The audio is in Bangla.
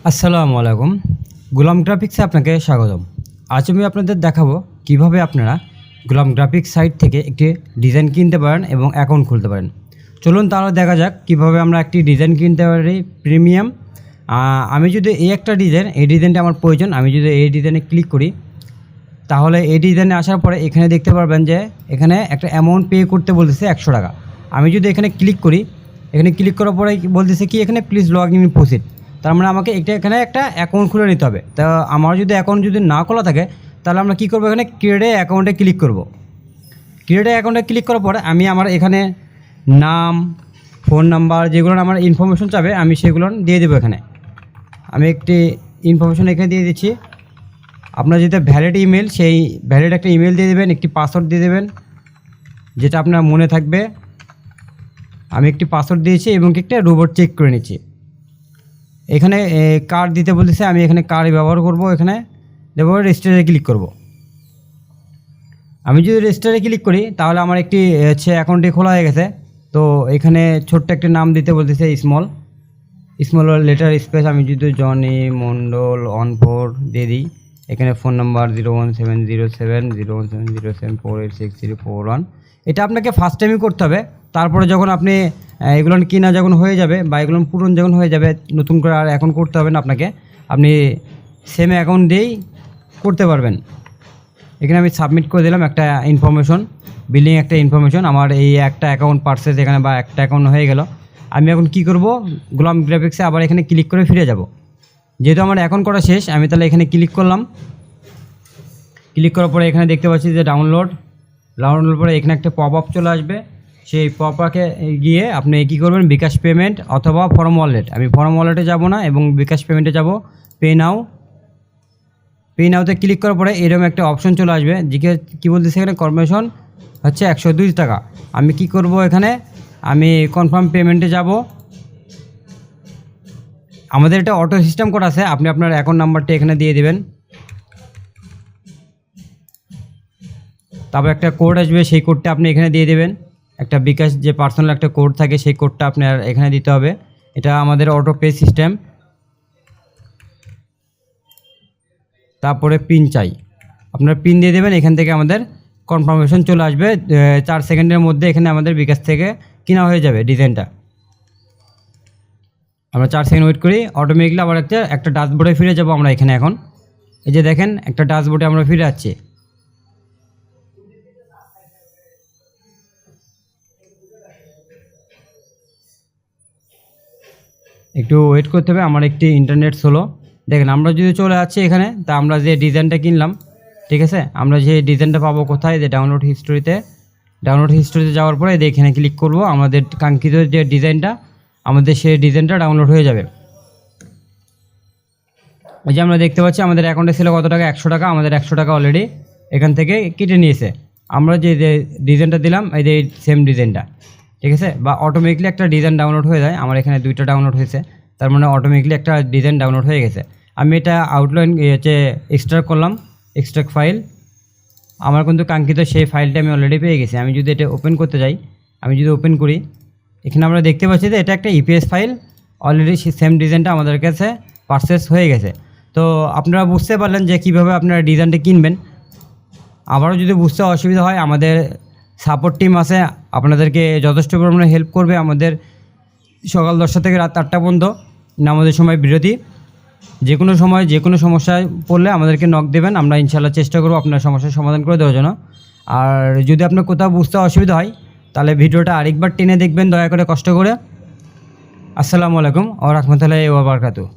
আসসালামু আলাইকুম। গোলাম গ্রাফিক্সে আপনাকে স্বাগতম। আজ আমি আপনাদের দেখাবো কিভাবে আপনারা গোলাম গ্রাফিক্স সাইট থেকে একটি ডিজাইন কিনতে পারেন এবং অ্যাকাউন্ট খুলতে পারেন। চলুন তাহলে দেখা যাক কিভাবে আমরা একটি ডিজাইন কিনতে পারি প্রিমিয়াম। আমি যদি এই একটা ডিজাইন, এই ডিজাইনটা আমার প্রয়োজন, আমি যদি এই ডিজাইনে ক্লিক করি তাহলে এই ডিজাইনে আসার পরে এখানে দেখতে পারবেন যে এখানে একটা অ্যামাউন্ট পে করতে বলতেছে 100 টাকা। আমি যদি এখানে ক্লিক করি, এখানে ক্লিক করার পরে বলতেছে কি এখানে প্লিজ লগ ইন প্রসিড। তার মানে আমাকে এখানে একটা অ্যাকাউন্ট খুলে নিতে হবে। তা আমার যদি অ্যাকাউন্ট যদি না খোলা থাকে তাহলে আমরা কী করবো, এখানে ক্রিয়েট অ্যাকাউন্টে ক্লিক করব। ক্রিয়েট অ্যাকাউন্টে ক্লিক করার পরে আমি আমার এখানে নাম, ফোন নাম্বার, যেগুলো আমার ইনফরমেশন চাবে আমি সেগুলো দিয়ে দেবো। এখানে আমি একটি ইনফরমেশন এখানে দিয়ে দিচ্ছি। আপনার যেটা ভ্যালিড ইমেল, সেই ভ্যালিড একটা ইমেল দিয়ে দেবেন, একটি পাসওয়ার্ড দিয়ে দেবেন যেটা আপনার মনে থাকবে। আমি একটি পাসওয়ার্ড দিয়েছি এবং একটা রোবট চেক করে নিচ্ছি। এখানে কার্ড দিতে বলতেছে, আমি এখানে কার্ড ব্যবহার করব। এখানে দেবো রেজিস্টারে ক্লিক করব। আমি যদি রেজিস্টারে ক্লিক করি তাহলে আমার একটি অ্যাকাউন্টটি খোলা হয়ে গেছে। তো এখানে ছোট্ট একটা নাম দিতে বলতেছে, স্মল লেটার স্পেস। আমি যদি জনি মন্ডল 14 দিয়ে দিই। এখানে ফোন নাম্বার 017070170748604 এটা আপনাকে ফার্স্ট টাইমই করতে হবে। তারপরে যখন আপনি এগুলো কিনা যখন হয়ে যাবে বা এগুলো পূরণ যখন হয়ে যাবে, নতুন করে আর অ্যাকাউন্ট করতে হবে না আপনাকে, আপনি সেম অ্যাকাউন্ট দিয়েই করতে পারবেন। এখানে আমি সাবমিট করে দিলাম একটা ইনফরমেশন, বিলিং একটা ইনফরমেশন। আমার এই একটা অ্যাকাউন্ট পারচেজ এখানে বা একটা অ্যাকাউন্ট হয়ে গেল। আমি এখন কি করব, গোলাম গ্রাফিক্সে আবার এখানে ক্লিক করে ফিরে যাব। যেহেতু আমার অ্যাকাউন্ট করা শেষ, আমি তাহলে এখানে ক্লিক করলাম। ক্লিক করার পরে এখানে দেখতে পাচ্ছি যে ডাউনলোড পরে এখানে একটা পপ আপ চলে আসবে। সেই পপ আপে গিয়ে আপনি কী করবেন, বিকাশ পেমেন্ট অথবা ফর্ম ওয়ালেট। আমি ফর্ম ওয়ালেটে যাব না এবং বিকাশ পেমেন্টে যাব। পে নাওতে ক্লিক করার পরে এরকম একটা অপশন চলে আসবে, যেটা কী বলতেছে এখানে কনফার্মেশন হচ্ছে 102 টাকা। আমি কি করব, এখানে আমি কনফার্ম পেমেন্টে যাব। আমাদের এটা অটো সিস্টেম কোড আছে, আপনি আপনার অ্যাকাউন্ট নাম্বারটা এখানে দিয়ে দেবেন। তারপর একটা কোড আসবে, সেই কোডটা আপনি এখানে দিয়ে দেবেন। একটা বিকাশ যে পার্সোনাল একটা কোড থাকে, সেই কোডটা আপনার এখানে দিতে হবে। এটা আমাদের অটো পে সিস্টেম। তারপরে পিন চাই, আপনার পিন দিয়ে দেবেন। এখান থেকে আমাদের কনফার্মেশন চলে আসবে 4 সেকেন্ডের মধ্যে। এখানে আমাদের বিকাশ থেকে কেনা হয়ে যাবে ডিজাইনটা। আমরা 4 সেকেন্ড ওয়েট করি, অটোমেটিকলি আবার একটা ড্যাশবোর্ডে ফিরে যাব আমরা। এখানে এখন এই যে দেখেন একটা ড্যাশবোর্ডে আমরা ফিরে যাচ্ছি। একটু ওয়েট করতে হবে, আমার একটি ইন্টারনেট স্লো। দেখেন আমরা যদি চলে যাচ্ছি এখানে, তা আমরা যে ডিজাইনটা কিনলাম, ঠিক আছে, আমরা যে ডিজাইনটা পাবো কোথায়, যে ডাউনলোড হিস্টোরিতে যাওয়ার পরে এখানে ক্লিক করব। আমাদের কাঙ্ক্ষিত যে ডিজাইনটা, আমাদের সেই ডিজাইনটা ডাউনলোড হয়ে যাবে। ওই যে আমরা দেখতে পাচ্ছি আমাদের অ্যাকাউন্টে ছিল কত টাকা, 100 টাকা। আমাদের 100 টাকা অলরেডি এখান থেকে কেটে নিয়েছে। আমরা যে ডিজাইনটা দিলাম, এই যে সেম ডিজাইনটা, ঠিক আছে, বা অটোমেটিকলি একটা ডিজাইন ডাউনলোড হয়ে যায়। আমার এখানে 2টা ডাউনলোড হয়েছে, তার মানে অটোমেটিকলি একটা ডিজাইন ডাউনলোড হয়ে গেছে। আমি এটা আউটলাইন এক্সট্রাক্ট করলাম, এক্সট্রাক্ট ফাইল। আমার কিন্তু কাঙ্ক্ষিত সেই ফাইলটা আমি অলরেডি পেয়ে গেছি। আমি যদি এটা ওপেন করতে যাই, আমি যদি ওপেন করি, এখানে আমরা দেখতে পাচ্ছি যে এটা একটা ইপিএস ফাইল। অলরেডি সেম ডিজাইনটা আমাদের কাছে পারচেস হয়ে গেছে। তো আপনারা বুঝতে পারলেন যে কীভাবে আপনারা ডিজাইনটা কিনবেন। আবারও যদি বুঝতে অসুবিধা হয়, আমাদের সাপোর্ট টিম আছে, আপনাদেরকে যথেষ্ট পরিমাণে হেল্প করবে। আমাদের সকাল 10টা থেকে রাত 8টা পর্যন্ত নামাজের সময় বিরতি। যে কোনো সময় যে কোনো সমস্যায় পড়লে আমাদেরকে নক দেবেন, আমরা ইনশাআল্লাহ চেষ্টা করব আপনার সমস্যার সমাধান করে দেওয়ার জন্য। আর যদি আপনার কোথাও বুঝতে অসুবিধা হয় তাহলে ভিডিওটা আরেকবার টেনে দেখবেন দয়া করে, কষ্ট করে। আসসালামু আলাইকুম ওয়া রাহমাতুল্লাহি ওয়া বারাকাতুহু।